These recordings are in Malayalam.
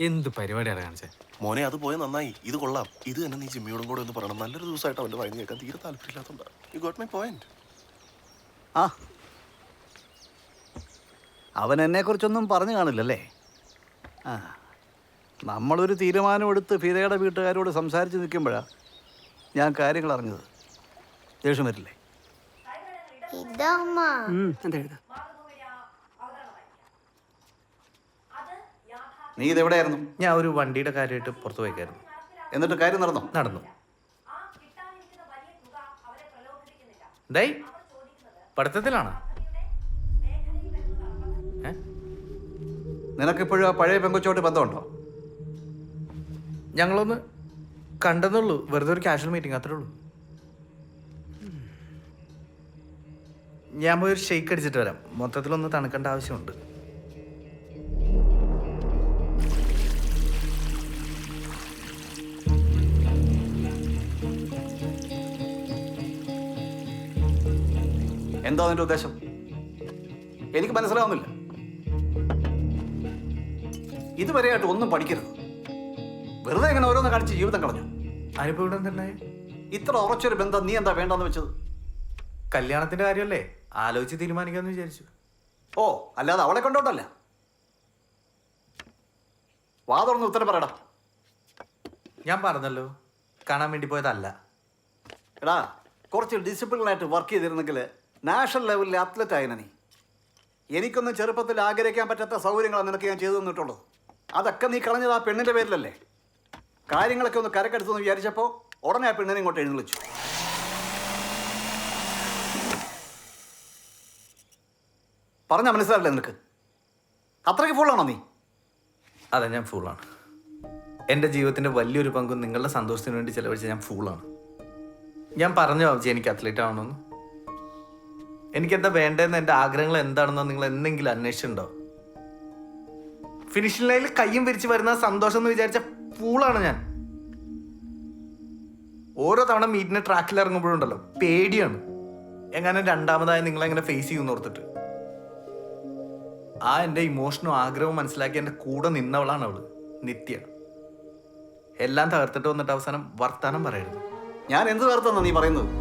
എന്ത് പരിപാടിയാണ് കാണിച്ചത്? മോനെ അത് പോയ നന്നായി. ഇത് കൊള്ളാം. ഇത് തന്നെ നീ ജിമ്മിയോടും കൂടെ ഒന്ന് പറയണം. നല്ലൊരു ദിവസമായിട്ട് അവന്റെ വായന കേൾക്കാൻ തീരെ താല്പര്യമില്ലാത്തതുകൊണ്ടാ. You got my point. ആ അവൻ എന്നെക്കുറിച്ചൊന്നും പറഞ്ഞു കാണില്ലല്ലേ? ആ നമ്മളൊരു തീരുമാനമെടുത്ത് ഫിദയുടെ വീട്ടുകാരോട് സംസാരിച്ച് നിൽക്കുമ്പോഴാണ് ഞാൻ കാര്യങ്ങൾ അറിഞ്ഞത്. ദേഷ്യം വരില്ലേ? നീ ഇതെവിടെയായിരുന്നു? ഞാൻ ഒരു വണ്ടിയുടെ കാര്യമായിട്ട് പുറത്തു പോയിക്കായിരുന്നു. എന്നിട്ട് കാര്യം നടന്നോ? നടന്നു. ദൈ പഠിത്തത്തിലാണ്. നിനക്കിപ്പോഴും ആ പഴയ പെങ്കൊച്ചോട്ട് ബന്ധമുണ്ടോ? ഞങ്ങളൊന്ന് കണ്ടെന്നുള്ളൂ. വെറുതെ ഒരു കാഷ്വൽ മീറ്റിംഗ് അത്രേ ഉള്ളൂ. ഞാൻ പോയി ഒരു ഷെയ്ക്ക് അടിച്ചിട്ട് വരാം. മൊത്തത്തിലൊന്ന് തണുക്കേണ്ട ആവശ്യമുണ്ട്. എന്താ അതിൻ്റെ ഉദ്ദേശം? എനിക്ക് മനസ്സിലാവുന്നില്ല. ഇതുവരെയായിട്ട് ഒന്നും പഠിക്കരുത്. വെറുതെ ഇങ്ങനെ ഓരോന്ന് കാണിച്ച് ജീവിതം കളഞ്ഞു. അതിനിപ്പോ ഇവിടെ തന്നെ ഇത്ര ഉറച്ചൊരു ബന്ധം നീ എന്താ വേണ്ടെന്ന് വെച്ചത്? കല്യാണത്തിന്റെ കാര്യമല്ലേ, ആലോചിച്ച് തീരുമാനിക്കാന്ന് വിചാരിച്ചു. ഓ, അല്ലാതെ അവളെ കൊണ്ടോണ്ടല്ല. വാ തുറന്ന് ഉത്തരം പറയടാ. ഞാൻ പറഞ്ഞല്ലോ, കാണാൻ വേണ്ടി പോയതല്ല. എടാ, കുറച്ച് ഡിസിപ്ലിനായിട്ട് വർക്ക് ചെയ്തിരുന്നെങ്കിൽ നാഷണൽ ലെവലിൽ അത്ലറ്റ് ആയിന നീ. എനിക്കൊന്നും ചെറുപ്പത്തിൽ ആഗ്രഹിക്കാൻ പറ്റാത്ത സൗകര്യങ്ങളാണ് നിനക്ക് ഞാൻ ചെയ്തു തന്നിട്ടുള്ളത്. അതൊക്കെ നീ കളഞ്ഞത് ആ പെണ്ണിൻ്റെ പേരിലല്ലേ? കാര്യങ്ങളൊക്കെ ഒന്ന് കരക്കെടുത്തെന്ന് വിചാരിച്ചപ്പോൾ ഉടനെ ആ പെണ്ണിനെ ഇങ്ങോട്ട് എഴുന്നള്ളിച്ചു. പറഞ്ഞാൽ മനസ്സിലാവില്ലേ നിനക്ക്? അത്രയ്ക്ക് ഫുള്ളാണോ നീ? അതെ, ഞാൻ ഫൂളാണ്. എൻ്റെ ജീവിതത്തിൻ്റെ വലിയൊരു പങ്കും നിങ്ങളുടെ സന്തോഷത്തിന് വേണ്ടി ചിലവഴിച്ച ഞാൻ ഫൂളാണ്. ഞാൻ പറഞ്ഞു ബാബുജി എനിക്ക് അത്ലറ്റ് ആവണമെന്ന്. എനിക്കെന്താ വേണ്ടതെന്ന്, എൻ്റെ ആഗ്രഹങ്ങൾ എന്താണെന്നോ നിങ്ങൾ എന്തെങ്കിലും അന്വേഷിച്ചിട്ടുണ്ടോ? ഫിനിഷിംഗ് ലൈനിൽ കയ്യും വിരിച്ച് വരുന്ന സന്തോഷം എന്ന് വിചാരിച്ച ഫൂളാണ് ഞാൻ. ഓരോ തവണ മീറ്റിന് ട്രാക്കിൽ ഇറങ്ങുമ്പോഴുണ്ടല്ലോ പേടിയാണ്. എങ്ങനെ രണ്ടാമതായി നിങ്ങളെങ്ങനെ ഫേസ് ചെയ്യുമെന്ന് ഓർത്തിട്ട്. ആ എൻ്റെ ഇമോഷനും ആഗ്രഹവും മനസ്സിലാക്കി എൻ്റെ കൂടെ നിന്നവളാണ് അവള്, നിത്യ. എല്ലാം തകർത്തിട്ട് വന്നിട്ട് അവസാനം വർത്താനം പറയരുത്. ഞാൻ എന്ത് തകർത്തെന്നാ നീ പറയുന്നത്?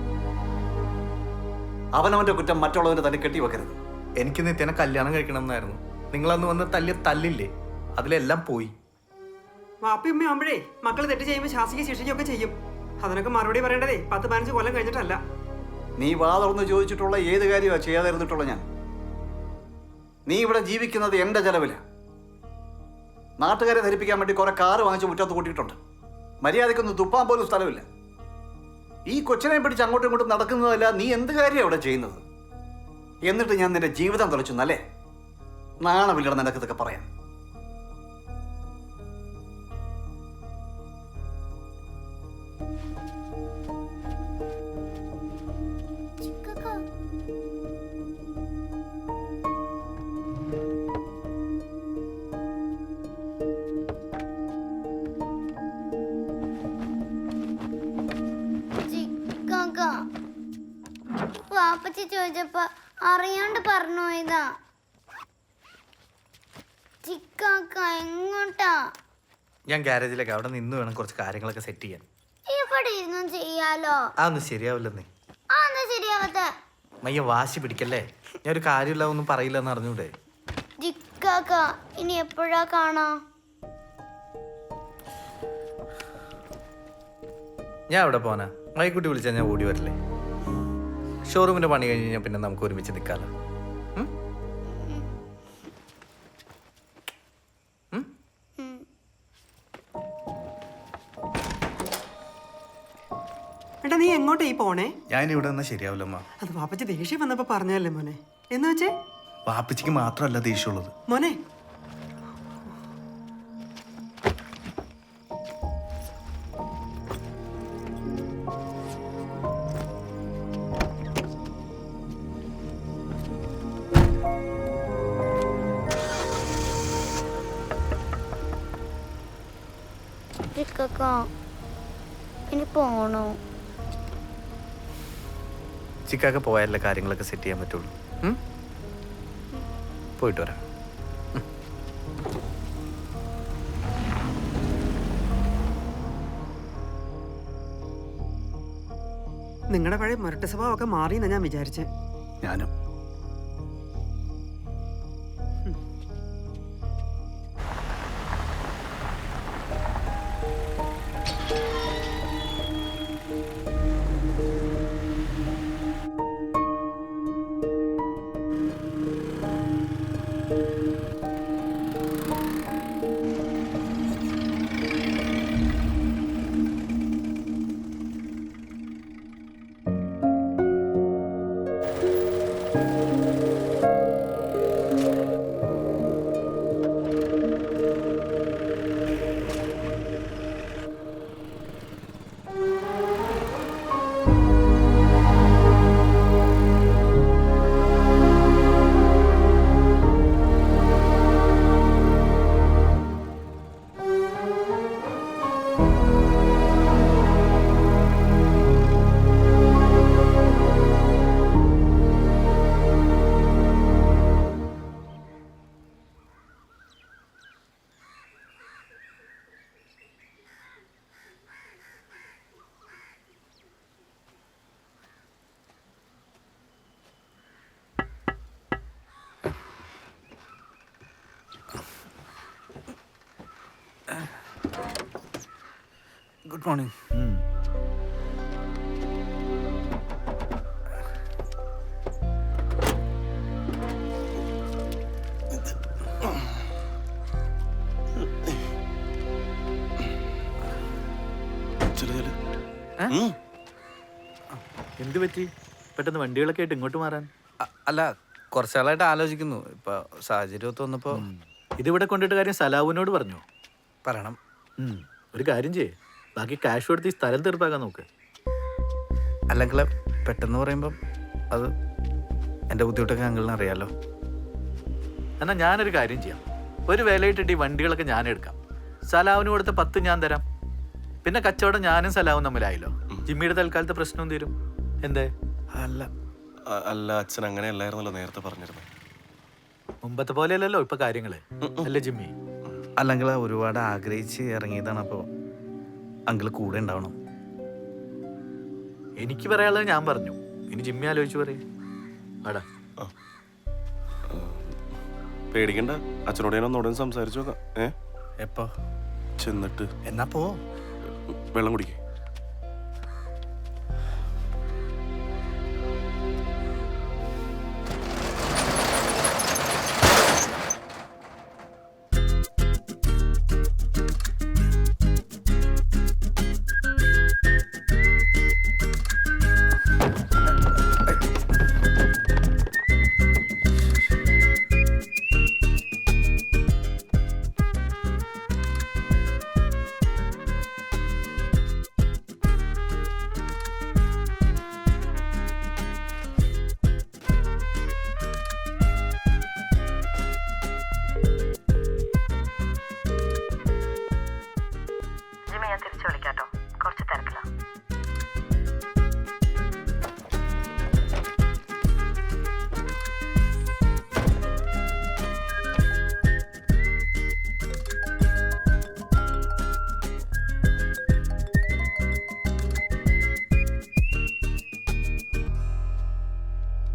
അവനവൻ്റെ കുറ്റം മറ്റുള്ളവൻ്റെ തന്നെ കെട്ടിവെക്കരുത്. എനിക്ക് നിത്യനെ കല്യാണം കഴിക്കണം എന്നായിരുന്നു. നിങ്ങളന്ന് വന്ന് തല്ലിയ തല്ലില്ലേ, അതിലെല്ലാം പോയി. വാപ്പിയമ്മ ആകുമ്പോഴേ മക്കൾ തെറ്റ് ചെയ്യുമ്പോൾ ശാസിക്കുകയും ശിക്ഷിക്കുകയൊക്കെ ചെയ്യും. അതിനൊക്കെ മറുപടി പറയേണ്ടതേ 10-15 കൊല്ലം കഴിഞ്ഞിട്ടല്ല. നീ വാ തുറന്ന് ചോദിച്ചിട്ടുള്ള ഏത് കാര്യമാണ് ചെയ്യാതിരുന്നിട്ടുള്ള ഞാൻ? നീ ഇവിടെ ജീവിക്കുന്നത് എൻ്റെ ചെലവിലാണ്. നാട്ടുകാരെ ധരിപ്പിക്കാൻ വേണ്ടി കുറെ കാറ് വാങ്ങിച്ച് മുറ്റത്ത് കൂട്ടിയിട്ടുണ്ട്. മര്യാദയ്ക്കൊന്ന് തുപ്പാൻ പോലും സ്ഥലമില്ല. ഈ കൊച്ചിനെ പിടിച്ച് അങ്ങോട്ടും ഇങ്ങോട്ടും നടക്കുന്നതല്ല. നീ എന്ത് കാര്യമാണ് ഇവിടെ ചെയ്യുന്നത്? എന്നിട്ട് ഞാൻ നിന്റെ ജീവിതം തെളിച്ചു എന്നല്ലേ? നാണമില്ലട നിനക്ക് ഇതൊക്കെ പറയാൻ. വാപ്പച്ചി ചോദിച്ചപ്പോ അറിയാണ്ട് പറഞ്ഞു ഇതാ. ചിക്കാക്ക എങ്ങോട്ടാ? ഞാൻ ഗ്യാരേജിലേക്ക്, അവിടെ നിന്ന് വേണം കുറച്ച് കാര്യങ്ങളൊക്കെ സെറ്റ് ചെയ്യാൻ. ഇവിടെ ഇരുന്നും ചെയ്യാലോ. അതൊന്നും ശരിയാവില്ലെന്നേ. അതൊന്നും ശരിയാവത്ത. മയ്യ വാശി പിടിക്കല്ലേ. ഞാൻ ഒരു കാര്യമില്ല ഒന്നും പറയില്ല എന്ന് അറിഞ്ഞൂടെ? ചിക്കാക്ക ഇനി എപ്പോഴാ കാണാ? ഞാൻ എവിടെ പോനാ? മൈക്കുട്ടി വിളിച്ചാൽ ഞാൻ ഓടി വരില്ലേ? ഷോറൂമിന്റെ പണി കഴിഞ്ഞ് കഴിഞ്ഞാൽ പിന്നെ നമുക്ക് ഒരുമിച്ച് നിൽക്കാലോ. ഏട്ടാ നീ എങ്ങോട്ടാ ഈ പോണേ? ഞാൻ ഇവിടെ നിന്നാ ശരിയാവില്ലമ്മ. അത് വാപ്പച്ചി ദേഷ്യം വന്നപ്പോ പറഞ്ഞല്ലേ മോനെ. എന്ന് വെച്ചേ വാപ്പച്ചിക്ക് മാത്രമല്ല ദേഷ്യമുള്ളത്. മോനെ ചിക്കാക്ക ഇനി പോണോ? ചിക്കാക്ക പോയാലേ കാര്യങ്ങളൊക്കെ സെറ്റ് ചെയ്യാൻ പറ്റുള്ളൂ. പോയിട്ട് വരാം. നിങ്ങളുടെ പഴയ മുരട്ട സ്വഭാവമൊക്കെ മാറിയെന്നാ ഞാൻ വിചാരിച്ചേ. ഞാനും. Good morning. എന്ത് പറ്റി പെട്ടെന്ന് വണ്ടികളൊക്കെ ആയിട്ട് ഇങ്ങോട്ട് മാറാൻ? അല്ല, കുറച്ചാളായിട്ട് ആലോചിക്കുന്നു. ഇപ്പൊ സാഹചര്യം തോന്നപ്പോ ഇതിവിടെ കൊണ്ടിട്ട് കാര്യം സലാവുവിനോട് പറഞ്ഞു. പറയണം. ഒരു കാര്യം ചെയ്യേ, ബാക്കി ക്യാഷ് കൊടുത്ത് ഈ സ്ഥലം തീർപ്പാക്കാൻ നോക്ക്. അല്ലെങ്കിൽ പെട്ടെന്ന് പറയുമ്പം അത് എൻ്റെ ബുദ്ധിമുട്ടൊക്കെ അങ്കിളിന് അറിയാലോ. എന്നാൽ ഞാനൊരു കാര്യം ചെയ്യാം, ഒരു വിലയിട്ടിട്ട് ഈ വണ്ടികളൊക്കെ ഞാൻ എടുക്കാം. സലാവിന് കൊടുത്ത 10 ഞാൻ തരാം. പിന്നെ കച്ചവടം ഞാനും സലാവും തമ്മിലായല്ലോ. ജിമ്മിയുടെ തൽക്കാലത്തെ പ്രശ്നവും തീരും. എന്തേ? അല്ല അച്ഛൻ അങ്ങനെയല്ലായിരുന്നല്ലോ നേരത്തെ പറഞ്ഞിരുന്നത്. മുമ്പത്തെ പോലെയല്ലല്ലോ ഇപ്പൊ കാര്യങ്ങള്, അല്ലേ ജിമ്മി? അല്ലെങ്കിൽ ഒരുപാട് ആഗ്രഹിച്ച് ഇറങ്ങിയതാണ്. അപ്പോൾ അങ്കിൾ കൂടെ ഉണ്ടാവണം. എനിക്ക് പറയാനുള്ളത് ഞാൻ പറഞ്ഞു, ഇനി ജിമ്മി ആലോചിച്ച് പറയും. ആടാ, പേടിക്കണ്ട, അച്ഛനോട് ഞാൻ ഒന്നുകൂടെ സംസാരിച്ചു നോക്കാം. എപ്പോ ചെന്നിട്ട് എന്നാ പോ. വെള്ളം കുടിക്കേ.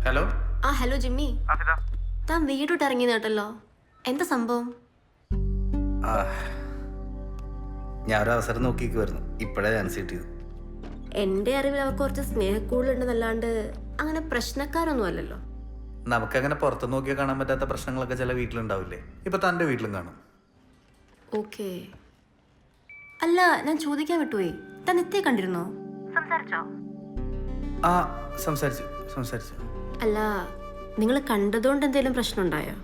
ഹലോ. ഹലോ ജിമ്മി, താൻ വീടോട്ട് ഇറങ്ങി കേട്ടല്ലോ, എന്താ സംഭവം? ഞാൻ ഒരു അവസരം നോക്കിക്കുമായിരുന്നു, ഇപ്പോഴേ ചാൻസ് കിട്ടിയത്. എൻ്റെ അറിവിൽ അവർക്ക് കുറച്ച് സ്നേഹക്കൂടുണ്ടെന്നല്ലാണ്ട് അങ്ങനെ പ്രശ്നക്കാരൊന്നും അല്ലല്ലോ. നമുക്കങ്ങനെ പുറത്ത് നോക്കിയാൽ കാണാൻ പറ്റാത്ത പ്രശ്നങ്ങളൊക്കെ ചില വീട്ടിലുണ്ടാവില്ലേ? ഇപ്പൊ തൻ്റെ വീട്ടിലും കാണും. ഓക്കെ. അല്ല, ഞാൻ ചോദിക്കാൻ വിട്ടുപോയി, താൻ നിത്യയെ കണ്ടിരുന്നോ? സംസാരിച്ചോ? ആ, സംസാരിച്ചു. അല്ല, നിങ്ങൾ കണ്ടതുകൊണ്ട് എന്തെങ്കിലും പ്രശ്നം ഉണ്ടായോ?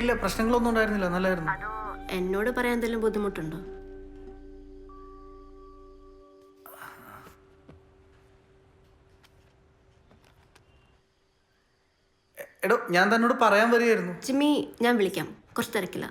ഇല്ല, പ്രശ്നങ്ങളൊന്നും ഉണ്ടായിരുന്നില്ല, നല്ലായിരുന്നു. എന്നോട് പറയാൻ എന്തെങ്കിലും ബുദ്ധിമുട്ടുണ്ടോ? എടോ, ഞാൻ തന്നോട് പറയാൻ വരികയായിരുന്നു. ജിമ്മി, ഞാൻ വിളിക്കാം, കുറച്ച് തിരക്കില്ല.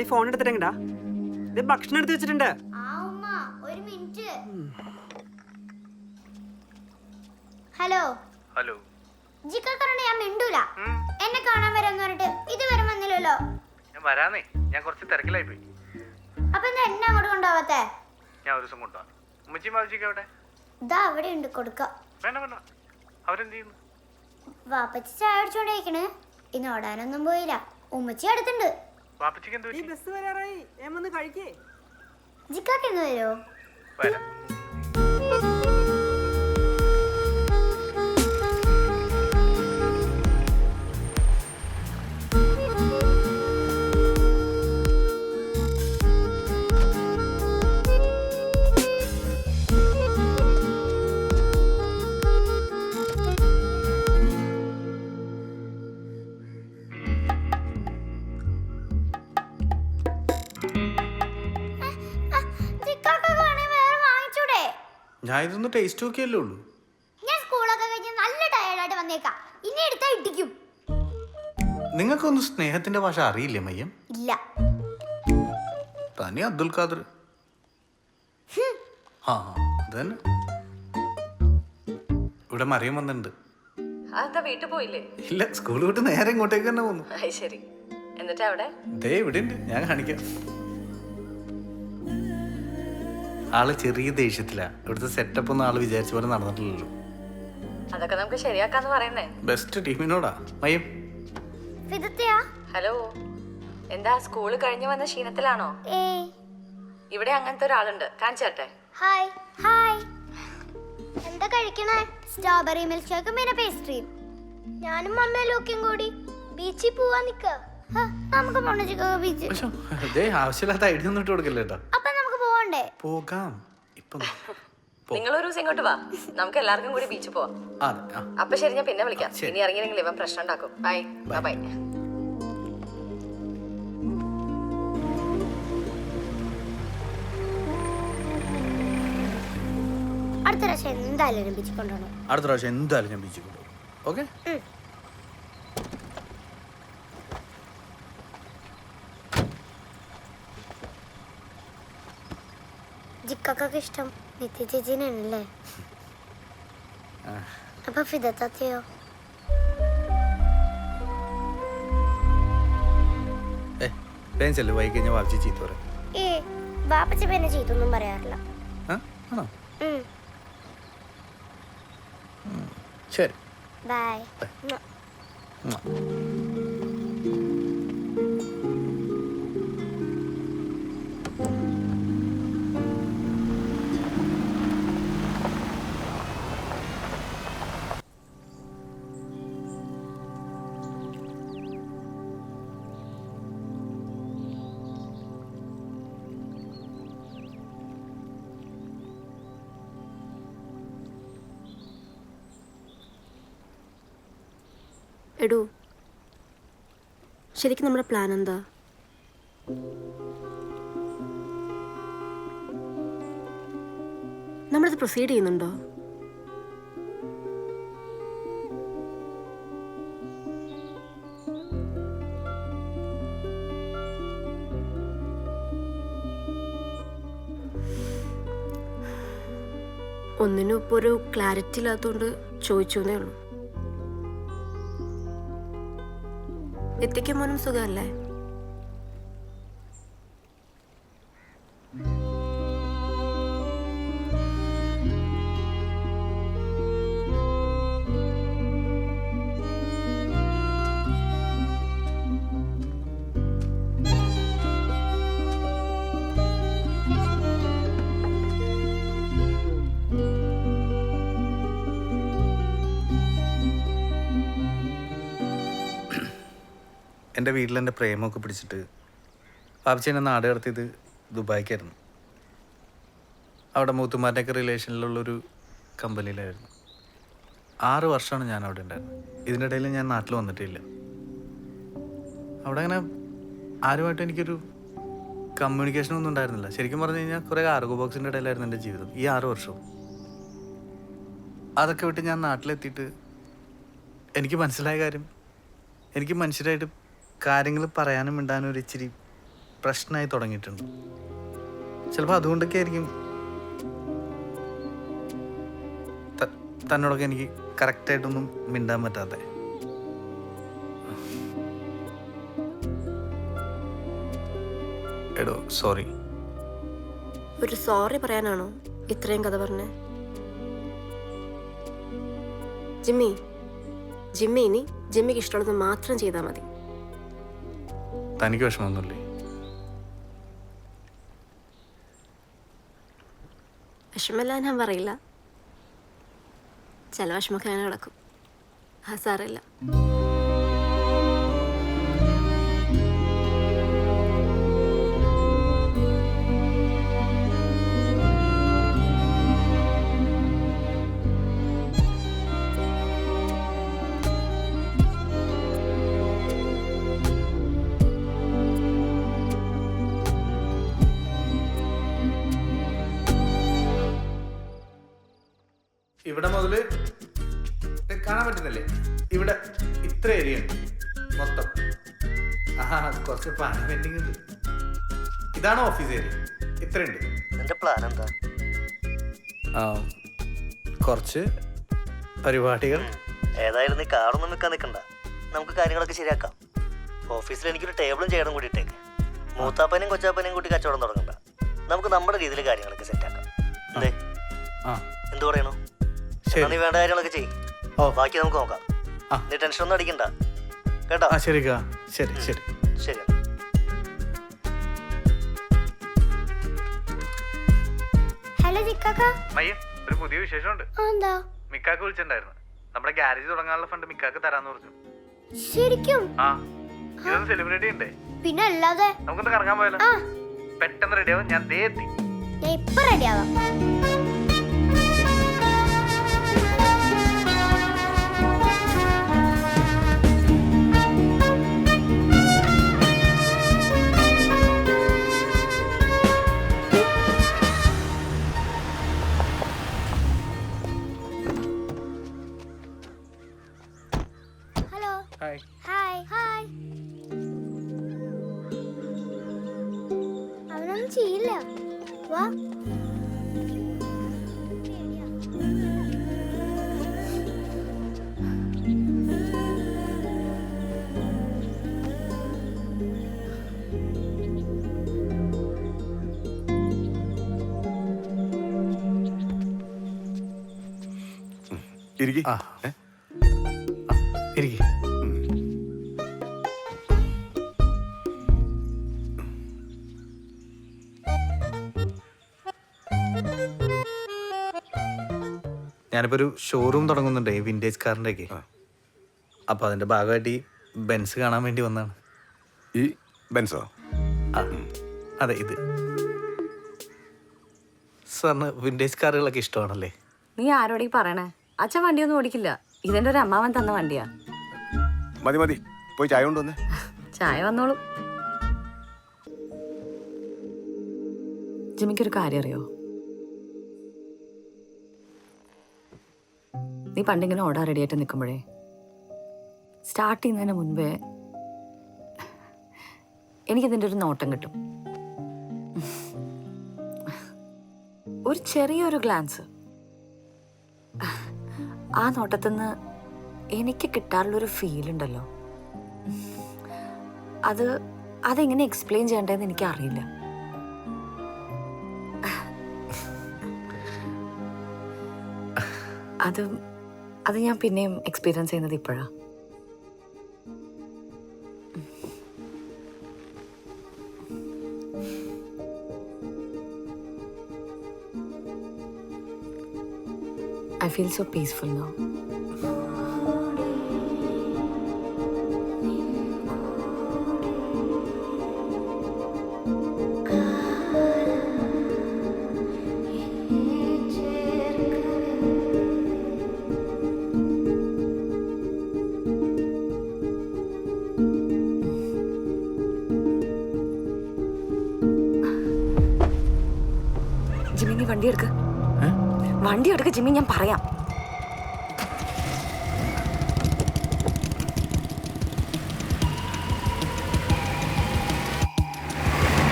ഈ ഫോൺ എടുത്തിട്ടെങ്ങടാ ഇത് ഭക്ഷണം എടുത്ത് വെച്ചിട്ടുണ്ട്. ആ ഉമ്മ ഒരു മിനിറ്റ്. Hello hello. ജിക്കാക്കറോട് ഞാൻ മിണ്ടൂല. എന്നെ കാണാൻ വരാന്ന് പറഞ്ഞിട്ട് ഇതുവരെ വന്നില്ലല്ലോ. ഞാൻ വരാന്നേ, ഞാൻ കുറച്ച് തിരക്കിലായി പോയി. അപ്പൊ എന്താ എന്നെ അങ്ങോട്ട് കൊണ്ടുപോവാത്തെ? ഞാൻ ഒരു ദിവസം കൊണ്ടുപോകാം. ഉമ്മച്ചി മാജിക്ക് അവിടെ ഇതാ അവിടെ ഉണ്ട് കൊടുക്ക. വേണ്ട വേണ്ട, അവരെന്ത് ചെയ്യുന്നു? വാപ്പച്ചി ചായ അടിച്ചോണ്ടിരിക്കണ്. ഇന്ന് ഓടാനൊന്നും പോയില്ല. ഉമ്മച്ചി അടുത്തുണ്ട്. വാപ്പച്ചിക്ക് എന്ത് ഈ പറ്റി? ബസ് വരാറായി, ഏമൊന്ന് കഴിക്കേ. ജിക്കാക്ക് എന്ന് വരുമോ? വരാം. ജിക്കാക്കൊക്കെ വേണേ വേറെ വാങ്ങിച്ചൂടെ? ഞാൻ ഇതൊന്ന് ടേസ്റ്റ് നോക്കിയല്ലേ ഉള്ളൂ. ഞാൻ സ്കൂളൊക്കെ കഴിഞ്ഞ് നല്ല ടയർഡായിട്ട് വന്നേക്കാം. ഇനി എടുത്താ ഇടിക്കും. നിങ്ങൾക്കൊന്നും സ്നേഹത്തിന്റെ ഭാഷ അറിയില്ലേ മയ്യം? ഇല്ല. തനി അബ്ദുൽ ഖാദർ. ആ അതന്നെ. ഇവിടെ മറിയം വന്നിട്ടുണ്ട്. അതെന്താ വീട്ടിൽ പോയില്ലേ? ഇല്ല, സ്കൂൾ വിട്ട് നേരെ ഇങ്ങോട്ടേക്ക് തന്നെ പോന്നു. അത് ശരി. എന്നിട്ട് അവിടെ ദേ ഇവിടെ ഉണ്ട്, ഞാൻ കാണിക്കാം. ആള് ചെറിയ ദേഷ്യത്തിലാ. ഇവിടുത്തെ സെറ്റപ്പ് ഒന്നും ആള് വിചാരിച്ച പോലെ നടന്നിട്ടില്ലല്ലോ. അതൊക്കെ നമുക്ക് ശരിയാക്കാന്ന് പറയുന്നേ. ബെസ്റ്റ് ടീമിനോടാ മയ്യം. ഫിദത്തയാ? ഹലോ, എന്താ സ്കൂള് കഴിഞ്ഞ് വന്ന ക്ഷീണത്തിലാണോ? ഏയ്. ഇവിടെ അങ്ങനത്തെ ഒരാളുണ്ട്, കാണിച്ചേട്ടെ. Hi hi. എന്താ കഴിക്കണേ? സ്ട്രോബെറി മിൽക്ക് ഷേക്കും പിന്നെ പേസ്ട്രിയും. ഞാനും അമ്മയും ലോക്കിയും കൂടി ബീച്ചിൽ പോവാൻ നിക്ക. നമുക്ക് പോണ ചിക്കാഗോ ബീച്ച്. പക്ഷേ ദേ ആവശ്യമില്ലാത്ത ഐഡിയ ഒന്നും ഇട്ട് കൊടുക്കല്ലേ കേട്ടോ. അപ്പൊ നമുക്ക് പോവണ്ടേ? പോകാം ഇപ്പം. നിങ്ങൾ ഒരു ദിവസം ഇങ്ങോട്ട് വാ, നമുക്ക് എല്ലാവർക്കും കൂടി ബീച്ചിൽ പോവാം. അതെ ആ അപ്പൊ ശരി, ഞാൻ പിന്നെ വിളിക്കാം. ശരി. ഇനി ഇറങ്ങിയില്ലെങ്കിൽ ഇവൻ പ്രശ്നം ഉണ്ടാക്കും. Bye bye. അടുത്ത പ്രാവശ്യം എന്തായാലും ബീച്ചിൽ കൊണ്ടുപോകണം. അടുത്ത പ്രാവശ്യം എന്തായാലും ഞാൻ ബീച്ചിൽ കൊണ്ടുപോകും. ഓക്കെ. ജിക്കൊക്കെ ഇഷ്ടം നിത്യ ചേച്ചീനാണല്ലേ? അപ്പൊ ഫിദത്തയോ? പേൻസല്ലേ വൈകി കഴിഞ്ഞാൽ വാപ്പിച്ച് ചീത്ത പറയാം. ഏ വാപ്പച്ച പിന്നെ ചീത്തൊന്നും പറയാറില്ല. ആണോ? ശരി. ബൈ. എടോ, ശരിക്കും നമ്മുടെ പ്ലാൻ എന്താ? നമ്മളിത് പ്രൊസീഡ് ചെയ്യുന്നുണ്ടോ? ഒന്നിനും ഇപ്പോൾ ഒരു ക്ലാരിറ്റി ഇല്ലാത്തതുകൊണ്ട് ചോദിച്ചു എന്നേ ഉള്ളൂ. എത്തിക്കാൻ മോനും സുഖമല്ലേ? എൻ്റെ വീട്ടിൽ എൻ്റെ പ്രേമമൊക്കെ പിടിച്ചിട്ട് പാപ്പച്ചി എന്നെ നാട് കടത്തിയത് ദുബായിക്കായിരുന്നു. അവിടെ മൂത്തുമാരുടെയൊക്കെ റിലേഷനിലുള്ളൊരു കമ്പനിയിലായിരുന്നു. 6 വർഷമാണ് ഞാൻ അവിടെ ഉണ്ടായിരുന്നത്. ഇതിനിടയിൽ ഞാൻ നാട്ടിൽ വന്നിട്ടില്ല. അവിടെ അങ്ങനെ ആരുമായിട്ടും എനിക്കൊരു കമ്മ്യൂണിക്കേഷനൊന്നും ഉണ്ടായിരുന്നില്ല. ശരിക്കും പറഞ്ഞു കഴിഞ്ഞാൽ കുറേ കാർഗോ ബോക്സിൻ്റെ ഇടയിലായിരുന്നു എൻ്റെ ജീവിതം ഈ 6 വർഷവും. അതൊക്കെ വിട്ട് ഞാൻ നാട്ടിലെത്തിയിട്ട് എനിക്ക് മനസ്സിലായ കാര്യം, എനിക്ക് മനുഷ്യരായിട്ട് കാര്യങ്ങൾ പറയാനും മിണ്ടാനും ഒരു ഇച്ചിരി പ്രശ്നമായി തുടങ്ങിയിട്ടുണ്ട്. ചിലപ്പോൾ അതുകൊണ്ടൊക്കെ ആയിരിക്കും തന്നോടൊക്കെ എനിക്ക് കറക്റ്റായിട്ടൊന്നും മിണ്ടാൻ പറ്റാതെ. എടോ സോറി. ഒരു സോറി പറയാനാണോ ഇത്രയും കഥ പറഞ്ഞേ? ജിമ്മി ഇനി ജിമ്മിക്ക് ഇഷ്ടമുള്ളത് മാത്രം ചെയ്താൽ മതി. തനിക്ക് വിഷമമൊന്നുമില്ലേ? വിഷമല്ല ഞാൻ പറയില്ല, ചില വിഷമൊക്കെ അങ്ങനെ കിടക്കും. ആ സാറില്ല. ഇവിടെ മുതല് കാണാൻ പറ്റുന്നില്ലേ? ഇവിടെ ഇത്ര ഏരിയ ഉണ്ട് മൊത്തം. കുറച്ച് പണി പെൻഡിങ് ഉണ്ട്. ഇതാണ് ഓഫീസ് ഏരിയ. ഇത്രയുണ്ട്. നിന്റെ പ്ലാൻ എന്താ? കുറച്ച് പരിപാടികൾ. ഏതായാലും നീ കാറൊന്നും വെക്കാൻ നിൽക്കണ്ട, നമുക്ക് കാര്യങ്ങളൊക്കെ ശരിയാക്കാം. ഓഫീസിൽ എനിക്കൊരു ടേബിളും ചെയറും കൂടി ഇട്ടേക്ക്. മൂത്താപ്പനെയും കൊച്ചാപ്പനെയും കൂട്ടി കച്ചവടം തുടങ്ങണ്ട, നമുക്ക് നമ്മുടെ രീതിയിൽ കാര്യങ്ങളൊക്കെ സെറ്റാക്കാം. എന്തേ എന്ത് പറയണു? നീ വേണ്ട കാര്യങ്ങളൊക്കെ ചെയ്യും, ബാക്കി നമുക്ക് നോക്കാം. നീ ടെൻഷൻ ഒന്നും അടിക്കണ്ട കേട്ടോ? ശരി ശരി ശരി ശരി. ഹലോ ചിക്കാക്ക. ഒരു പുതിയ വിശേഷമുണ്ട്. എന്താ? മിക്കാക്ക് വിളിച്ചിട്ടുണ്ടായിരുന്നു. നമ്മുടെ ഗാരേജ് തുടങ്ങാനുള്ള ഫണ്ട് മിക്കാക്ക് തരാന്ന് പറഞ്ഞു. ശരിക്കും? ഇതൊന്ന് സെലിബ്രേറ്റ് ചെയ്യണ്ടേ? പിന്നെ അല്ലാതെ. നമുക്കൊന്ന് കറങ്ങാൻ പോയാലോ? പെട്ടെന്ന് റെഡിയാവും. ഞാൻ ദേ എത്തി. ഞാൻ ഇപ്പൊ റെഡിയാവാം. ഹായ്. Hi hi. അവനൊന്നും ചെയ്യില്ല. വാ. ഇരിക്ക്. ഇരിക്ക്. ഞാനിപ്പോൾ ഒരു ഷോറൂം തുടങ്ങുന്നുണ്ട് വിൻറ്റേജ് കാറിൻ്റെ ഒക്കെ. അപ്പോൾ അതിൻ്റെ ഭാഗമായിട്ട് ഈ ബെൻസ് കാണാൻ വേണ്ടി വന്നതാണ്. ഈ ബെൻസോ? അതെ, ഇത് സാറിന് വിൻറ്റേജ് കാറുകളൊക്കെ ഇഷ്ടമാണല്ലേ? നീ ആരോടീ പറയണേ? അച്ഛൻ വണ്ടിയൊന്നും ഓടിക്കില്ല, ഇതെന്റെ ഒരു അമ്മാവൻ തന്ന വണ്ടിയാ. മതി മതി, പോയി ചായ കൊണ്ടുവന്നേ. ചായ വന്നോളൂ. ജിമ്മിക്കൊരു കാര്യം അറിയോ? നീ പണ്ടിങ്ങനെ ഓടാൻ റെഡിയായിട്ട് നിൽക്കുമ്പോഴേ സ്റ്റാർട്ട് ചെയ്യുന്നതിന് മുൻപേ എനിക്കിതിൻ്റെ ഒരു നോട്ടം കിട്ടും. ഒരു ചെറിയൊരു ഗ്ലാൻസ്, ആ നോട്ടത്തിന്ന് എനിക്ക് കിട്ടാറുള്ളൊരു ഫീൽ ഉണ്ടല്ലോ, അതെങ്ങനെ എക്സ്പ്ലെയിൻ ചെയ്യണ്ടേന്ന് എനിക്കറിയില്ല. അത് ഞാൻ പിന്നെയും എക്സ്പീരിയൻസ് ചെയ്യുന്നത് ഇപ്പോഴാ. I feel so peaceful now. Jimmy, നീ വണ്ടി എടുക്ക. വണ്ടി എടുക്ക ജിമ്മി, ഞാൻ പറയാം.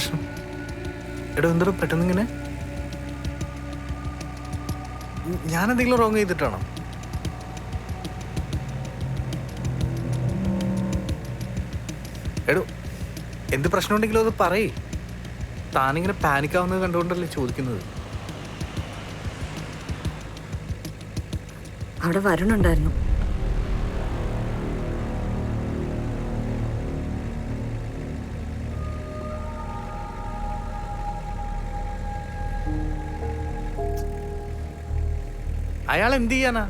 പ്രശ്നം? എടോ എന്താ പെട്ടെന്ന് ഇങ്ങനെ? ഞാനെന്തെങ്കിലും റോങ് ചെയ്തിട്ടാണോ? എടോ എന്ത് പ്രശ്നം ഉണ്ടെങ്കിലും അത് പറയേ. താനിങ്ങനെ പാനിക്കാവുന്നത് കണ്ടുകൊണ്ടല്ലേ ചോദിക്കുന്നത്. അവിടെ വരുണുണ്ടായിരുന്നു. അയാൾ എന്ത് ചെയ്യാനാ?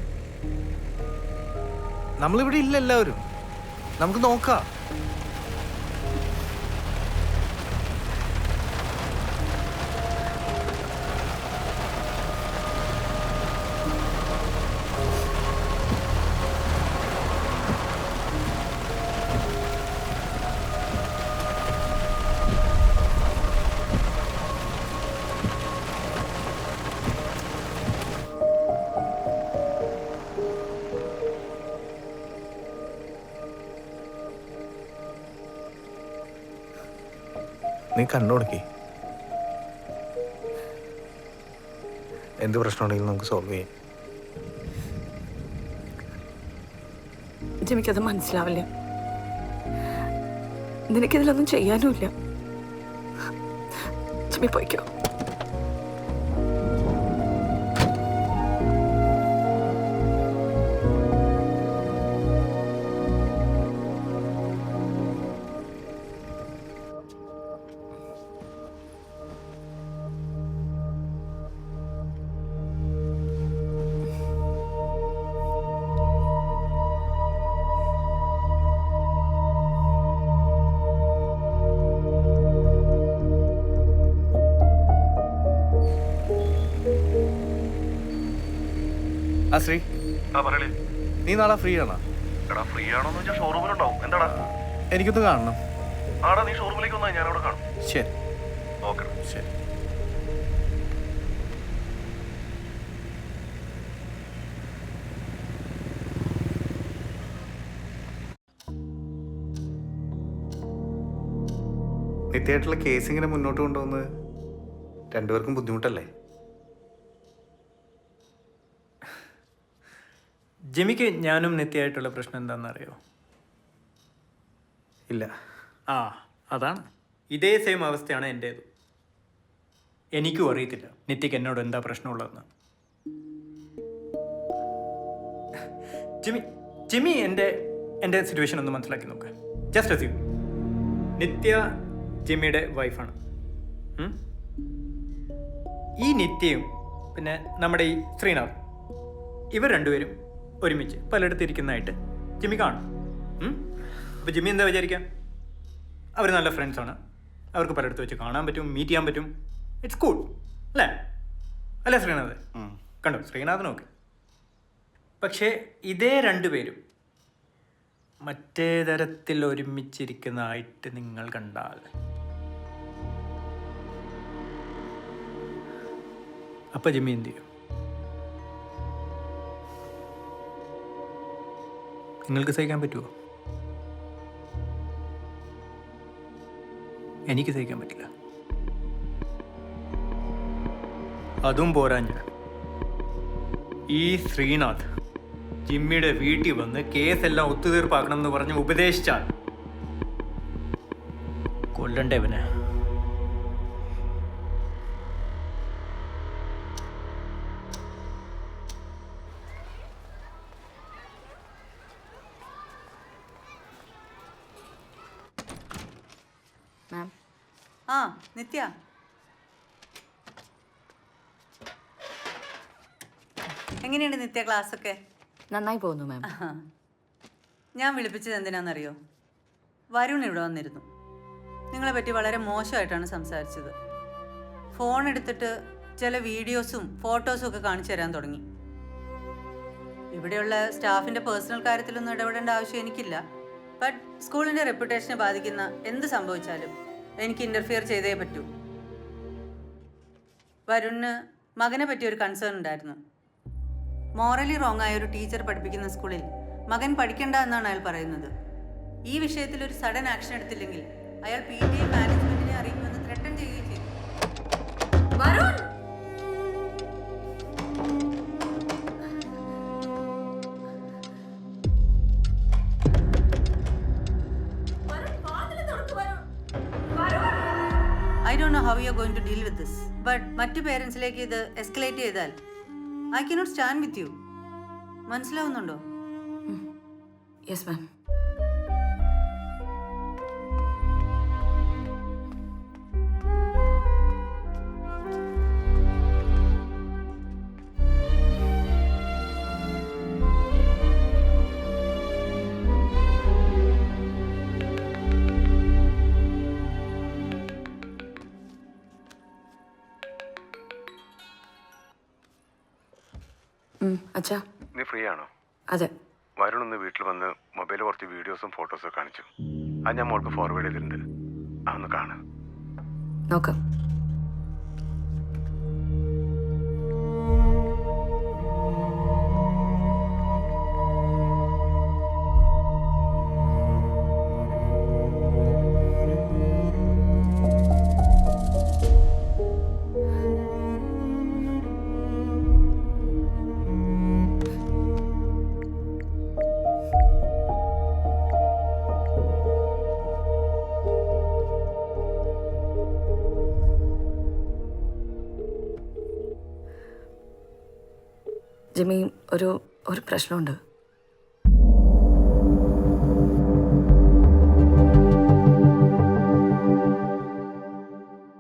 നമ്മളിവിടെ ഇല്ല എല്ലാവരും. നമുക്ക് നോക്കാം. നീ കണ്ണുടക്കി. എന്ത് പ്രശ്നമുണ്ടെങ്കിലും നമുക്ക് സോൾവ് ചെയ്യാം. ജിമിക്കത് മനസ്സിലാവില്ല. നിനക്കിതിലൊന്നും ചെയ്യാനുമില്ല. ജിമ്മി പോയിക്കോ. ആ ശ്രീ, നീ നാളെ ഫ്രീ ആണോ? ഫ്രീ ആണോന്ന് വെച്ചാൽ ഷോറൂമിലുണ്ടാവും. എന്താടാ? എനിക്കൊന്ന് കാണണം. ആടാ, നീ ഷോറൂമിലേക്ക് വന്നാൽ ഞാൻ അവിടെ കാണും. ശരി, ഓക്കെ, ശരി. നിത്യമായിട്ടുള്ള കേസ് ഇങ്ങനെ മുന്നോട്ട് കൊണ്ടുപോകുന്നത് രണ്ടുപേർക്കും ബുദ്ധിമുട്ടല്ലേ? ജിമിക്ക് ഞാനും നിത്യമായിട്ടുള്ള പ്രശ്നം എന്താണെന്നറിയോ? ഇല്ല. ആ, അതാണ്. ഇതേ സെയിം അവസ്ഥയാണ് എൻ്റേത്. എനിക്കും അറിയത്തില്ല നിത്യക്ക് എന്നോട് എന്താ പ്രശ്നമുള്ളതെന്ന്. ജിമി എൻ്റെ സിറ്റുവേഷൻ ഒന്ന് മനസ്സിലാക്കി നോക്ക്. ജസ്റ്റ് അസ്യൂം നിത്യ ജിമ്മിയുടെ വൈഫാണ്. ഈ നിത്യയും പിന്നെ നമ്മുടെ ഈ ശ്രീനാഥ്, ഇവർ രണ്ടുപേരും ഒരുമിച്ച് പലയിടത്ത് ഇരിക്കുന്നതായിട്ട് ജിമ്മി കാണും. അപ്പോൾ ജിമ്മി എന്താ വിചാരിക്കാം? അവർ നല്ല ഫ്രണ്ട്സാണ്, അവർക്ക് പലയിടത്ത് വെച്ച് കാണാൻ പറ്റും, മീറ്റ് ചെയ്യാൻ പറ്റും. ഇറ്റ്സ് കൂൾ അല്ലേ? അല്ലേ ശ്രീനാഥ്? കണ്ടോ, ശ്രീനാഥിനൊക്കെ. പക്ഷേ ഇതേ രണ്ടുപേരും മറ്റേ തരത്തിൽ ഒരുമിച്ചിരിക്കുന്നതായിട്ട് നിങ്ങൾ കണ്ടാൽ അപ്പം ജിമ്മി എന്ത് ചെയ്യും? നിങ്ങൾക്ക് സഹിക്കാൻ പറ്റുമോ? എനിക്ക് സഹിക്കാൻ പറ്റില്ല. അതും പോരാഞ്ഞ് ഈ ശ്രീനാഥ് ജിമ്മിയുടെ വീട്ടിൽ വന്ന് കേസെല്ലാം ഒത്തുതീർപ്പാക്കണം എന്ന് പറഞ്ഞ് ഉപദേശിച്ചാൽ കൊല്ലണ്ടവന്. ആ നിത്യ, എങ്ങനെയുണ്ട് നിത്യ ക്ലാസ്സൊക്കെ? നന്നായി പോകുന്നു മാം. ഞാൻ വിളിപ്പിച്ചത് എന്തിനാണെന്നറിയോ? വരുൺ ഇവിടെ വന്നിരുന്നു. നിങ്ങളെ പറ്റി വളരെ മോശമായിട്ടാണ് സംസാരിച്ചത്. ഫോൺ എടുത്തിട്ട് ചില വീഡിയോസും ഫോട്ടോസും ഒക്കെ കാണിച്ചു തരാൻ തുടങ്ങി. ഇവിടെയുള്ള സ്റ്റാഫിൻ്റെ പേഴ്സണൽ കാര്യത്തിലൊന്നും ഇടപെടേണ്ട ആവശ്യം എനിക്കില്ല. ബട്ട് സ്കൂളിൻ്റെ റെപ്യൂട്ടേഷനെ ബാധിക്കുന്ന എന്ത് സംഭവിച്ചാലും എനിക്ക് ഇൻ്റർഫിയർ ചെയ്തേ പറ്റൂ. വരുണിന് മകനെ പറ്റി ഒരു കൺസേൺ ഉണ്ടായിരുന്നു. മോറലി റോങ് ആയ ഒരു ടീച്ചർ പഠിപ്പിക്കുന്ന സ്കൂളിൽ മകൻ പഠിക്കണ്ട എന്നാണ് അയാൾ പറയുന്നത്. ഈ വിഷയത്തിൽ ഒരു സഡൻ ആക്ഷൻ എടുത്തില്ലെങ്കിൽ അയാൾ PTA മാനേജ്മെന്റിനെ അറിയിക്കുമെന്ന് threaten I don't know how you are going to deal with this. But മറ്റു പേരൻസിലേക്ക് ഇത് എസ്കലേറ്റ് ചെയ്താൽ I cannot stand with you. മനസ്സിലാവുന്നുണ്ടോ? Yes ma'am. അച്ഛാ, നീ ഫ്രീ ആണോ? അതെ. വരുൺ ഒന്ന് വീട്ടിൽ വന്ന് മൊബൈലിൽ കുറച്ച് വീഡിയോസും ഫോട്ടോസും കാണിച്ചു. അത് ഞാൻ മോൾക്ക് ഫോർവേഡ് ചെയ്തിട്ടുണ്ട്. അതൊന്ന് കാണാം. നോക്കാം. ജിമ്മി, ഒരു പ്രശ്നമുണ്ട്.